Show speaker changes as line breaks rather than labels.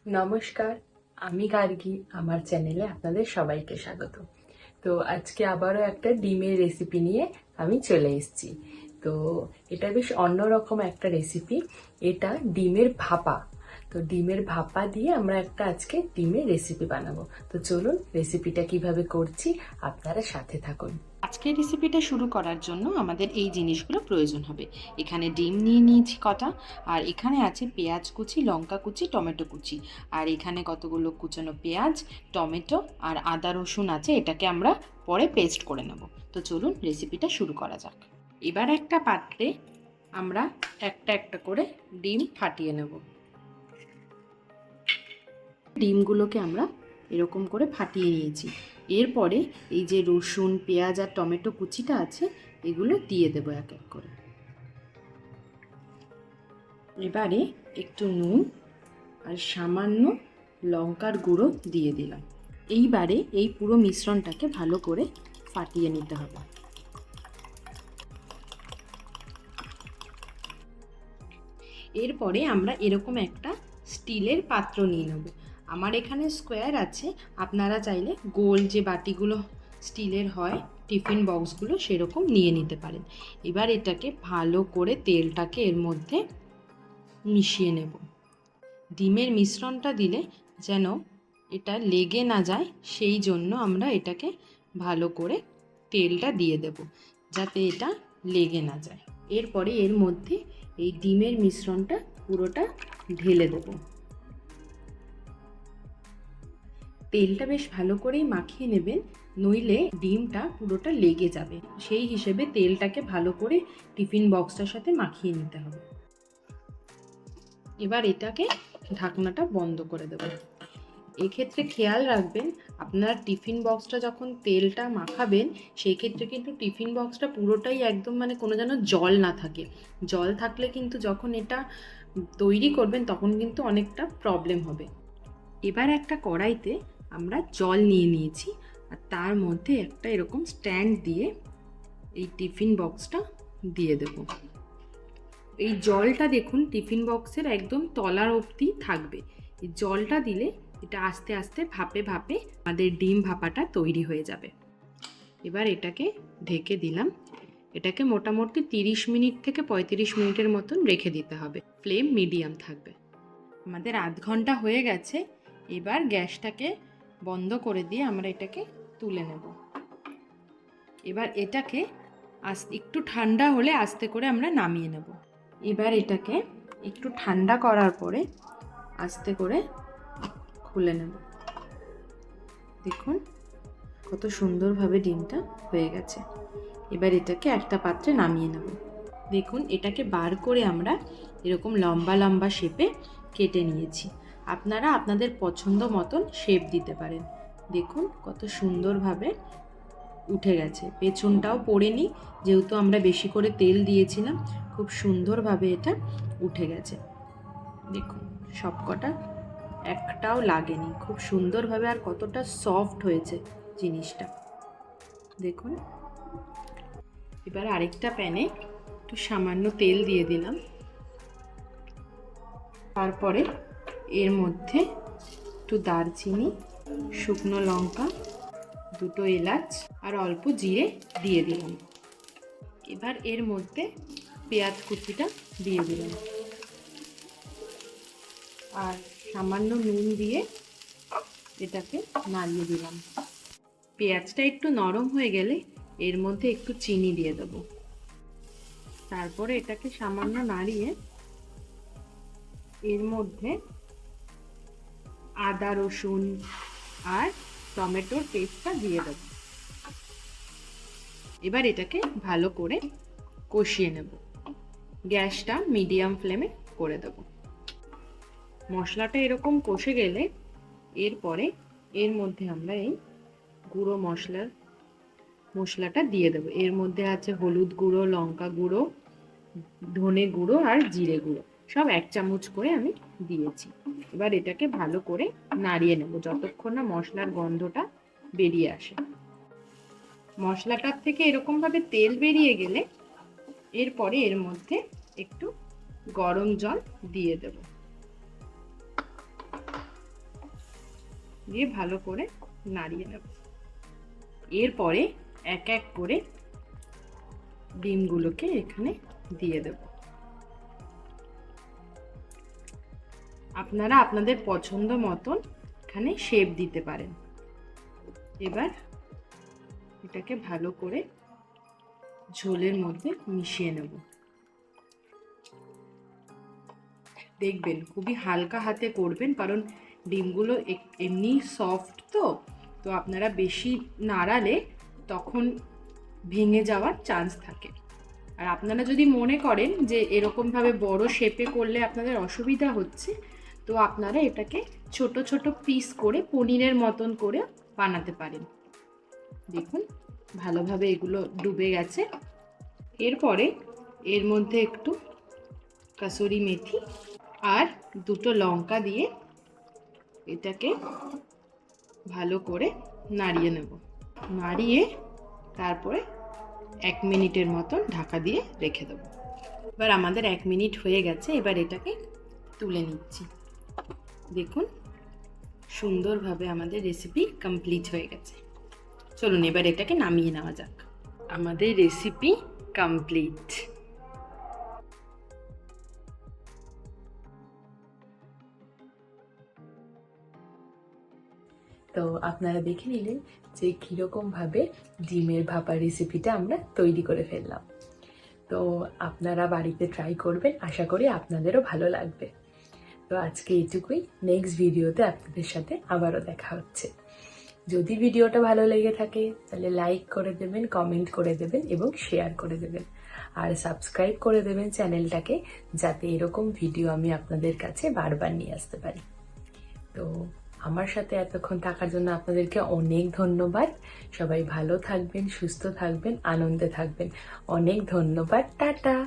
নমস্কার, আমি গার্গী। আমার চ্যানেলে আপনাদের সবাইকে স্বাগত। তো আজকে আবারও একটা ডিমের রেসিপি নিয়ে আমি চলে এসেছি। তো এটা বেশ অন্যরকম একটা রেসিপি। এটা ডিমের ভাপা। তো ডিমের ভাপা দিয়ে আমরা একটা আজকে ডিমের রেসিপি বানাবো। তো চলুন রেসিপিটা কিভাবে করছি আপনারা সাথে থাকুন।
আজকের রেসিপিটা শুরু করার জন্য আমাদের এই জিনিসগুলো প্রয়োজন হবে। এখানে ডিম নিয়ে নিয়েছি কটা, আর এখানে আছে পেঁয়াজ কুচি, লঙ্কা কুচি, টমেটো কুচি, আর এখানে কতগুলো কুচানো পেঁয়াজ, টমেটো আর আদা রসুন আছে। এটাকে আমরা পরে পেস্ট করে নেব। তো চলুন রেসিপিটা শুরু করা যাক। এবার একটা পাত্রে আমরা একটা একটা করে ডিম ফাটিয়ে নেব। ডিমগুলোকে আমরা এরকম করে ফাটিয়ে নিয়েছি। এরপরে এই যে রসুন, পেঁয়াজ আর টমেটো কুচিটা আছে এগুলো দিয়ে দেবো এক এক করে। এবারে একটু নুন আর সামান্য লঙ্কার গুঁড়ো দিয়ে দিলাম। এইবারে এই পুরো মিশ্রণটাকে ভালো করে ফাটিয়ে নিতে হবে। এরপরে আমরা এরকম একটা স্টিলের পাত্র নিয়ে নেব। আমার এখানে স্কোয়ার আছে, আপনারা চাইলে গোল যে বাটিগুলো স্টিলের হয় টিফিন বক্সগুলো সেরকম নিয়ে নিতে পারেন। এবার এটাকে ভালো করে তেলটাকে এর মধ্যে মিশিয়ে নেব। ডিমের মিশ্রণটা দিলে যেন এটা লেগে না যায়, সেই জন্য আমরা এটাকে ভালো করে তেলটা দিয়ে দেব যাতে এটা লেগে না যায়। এরপরে এর মধ্যে এই ডিমের মিশ্রণটা পুরোটা ঢেলে দেব। তেলটা বেশ ভালো করেই মাখিয়ে নেবেন, নইলে ডিমটা পুরোটা লেগে যাবে। সেই হিসেবে তেলটাকে ভালো করে টিফিন বক্সটার সাথে মাখিয়ে নিতে হবে। এবার এটাকে ঢাকনাটা বন্ধ করে দেব। এক্ষেত্রে খেয়াল রাখবেন, আপনারা টিফিন বক্সটা যখন তেলটা মাখাবেন সেই ক্ষেত্রে কিন্তু টিফিন বক্সটা পুরোটাই একদম কোনো যেন জল না থাকে। জল থাকলে কিন্তু যখন এটা তৈরি করবেন তখন কিন্তু অনেকটা প্রবলেম হবে। এবার একটা কড়াইতে আমরা জল নিয়ে নিয়েছি, আর তার মধ্যে একটা এরকম স্ট্যান্ড দিয়ে এই টিফিন বক্সটা দিয়ে দেব। এই জলটা দেখুন টিফিন বক্সের একদম তলার অবধি থাকবে। এই জলটা দিলে এটা আস্তে আস্তে ভাপে ভাপে আমাদের ডিম ভাপাটা তৈরি হয়ে যাবে। এবার এটাকে ঢেকে দিলাম। এটাকে মোটামুটি 30 মিনিট থেকে 35 মিনিটের মতন রেখে দিতে হবে। ফ্লেম মিডিয়াম থাকবে। আমাদের আধ ঘন্টা হয়ে গেছে। এবার গ্যাসটাকে বন্ধ করে দিয়ে আমরা এটাকে তুলে নেব। এবার এটাকে একটু ঠান্ডা হলে আস্তে করে আমরা নামিয়ে নেব। এবার এটাকে একটু ঠান্ডা করার পরে আস্তে করে খুলে নেব। দেখুন কত সুন্দরভাবে ডিমটা হয়ে গেছে। এবার এটাকে একটা পাত্রে নামিয়ে নেব। দেখুন এটাকে বার করে আমরা এরকম লম্বা লম্বা শেপে কেটে নিয়েছি। আপনারা আপনাদের পছন্দ মতন শেপ দিতে পারেন। দেখুন কত সুন্দরভাবে উঠে গেছে। পেছনটাও পড়েনি, যেহেতু আমরা বেশি করে তেল দিয়েছিলাম। খুব সুন্দরভাবে এটা উঠে গেছে। দেখুন সবকটা একটাও লাগেনি, খুব সুন্দরভাবে। আর কতটা সফট হয়েছে জিনিসটা দেখুন। এবার আরেকটা প্যানে একটু সামান্য তেল দিয়ে দিলাম। তারপরে এর মধ্যে একটু দারচিনি, শুকনো লঙ্কা, দুটো এলাচ আর অল্প জিরে দিয়ে দিলাম। এবার এর মধ্যে পেঁয়াজ কুচিটা দিয়ে দিলাম আর সামান্য নুন দিয়ে এটাকে নাড়িয়ে দিলাম। পেঁয়াজটা একটু নরম হয়ে গেলে এর মধ্যে একটু চিনি দিয়ে দেবো। তারপরে এটাকে সামান্য নাড়িয়ে এর মধ্যে আদা রসুন আর টমেটোর পেস্টটা দিয়ে দেব। এবার এটাকে ভালো করে কষিয়ে নেব। গ্যাসটা মিডিয়াম ফ্লেমে করে দেব। মশলাটা এরকম কষে গেলে এরপরে এর মধ্যে আমরা এই গুঁড়ো মশলাটা দিয়ে দেবো। এর মধ্যে আছে হলুদ গুঁড়ো, লঙ্কা গুঁড়ো, ধনে গুঁড়ো আর জিরে গুঁড়ো, সব 1 চামচ করে আমি দিয়েছি। এবার এটাকে ভালো করে নাড়িয়ে নেব যতক্ষণ না মশলার গন্ধটা বেরিয়ে আসে। মশলাটার থেকে এরকমভাবে তেল বেরিয়ে গেলে এরপরে এর মধ্যে একটু গরম জল দিয়ে দেব। দিয়ে ভালো করে নাড়িয়ে নেব। এরপরে এক এক করে ডিমগুলোকে এখানে দিয়ে দেব। আপনারা আপনাদের পছন্দ মতন এখানে শেপ দিতে পারেন। এবার এটাকে ভালো করে ঝোলের মধ্যে মিশিয়ে নেব। দেখবেন খুবই হালকা হাতে করবেন, কারণ ডিমগুলো এমনি সফট তো আপনারা বেশি নাড়ালে তখন ভেঙে যাওয়ার চান্স থাকে। আর আপনারা যদি মনে করেন যে এরকমভাবে বড় শেপে করলে আপনাদের অসুবিধা হচ্ছে, তো আপনারা এটাকে ছোট ছোট পিস করে পনিরের মতন করে বানাতে পারেন। দেখুন ভালোভাবে এগুলো ডুবে গেছে। এরপরে এর মধ্যে একটু কাসুরি মেথি আর দুটো লঙ্কা দিয়ে এটাকে ভালো করে নাড়িয়ে নেব। নাড়িয়ে তারপরে 1 মিনিটের মতন ঢাকা দিয়ে রেখে দেবো। এবার আমাদের 1 মিনিট হয়ে গেছে, এবার এটাকে তুলে নিচ্ছি। দেখুন সুন্দরভাবে আমাদের রেসিপি কমপ্লিট হয়ে গেছে। চলুন এবার এটাকে নামিয়ে নেওয়া যাক।
আমাদের রেসিপি কমপ্লিট। তো আপনারা দেখে নিলেন যে কীরকমভাবে ডিমের ভাপা রেসিপিটা আমরা তৈরি করে ফেললাম। তো আপনারা বাড়িতে ট্রাই করবেন, আশা করি আপনাদেরও ভালো লাগবে। তো আজকে এইটুকুই, নেক্সট ভিডিওতে আপনাদের সাথে আবারও দেখা হচ্ছে। যদি ভিডিওটা ভালো লেগে থাকে তাহলে লাইক করে দেবেন, কমেন্ট করে দেবেন এবং শেয়ার করে দেবেন। আর সাবস্ক্রাইব করে দেবেন চ্যানেলটাকে, যাতে এরকম ভিডিও আমি আপনাদের কাছে বারবার নিয়ে আসতে পারি। তো আমার সাথে এতক্ষণ থাকার জন্য আপনাদেরকে অনেক ধন্যবাদ। সবাই ভালো থাকবেন, সুস্থ থাকবেন, আনন্দে থাকবেন। অনেক ধন্যবাদ, টাটা।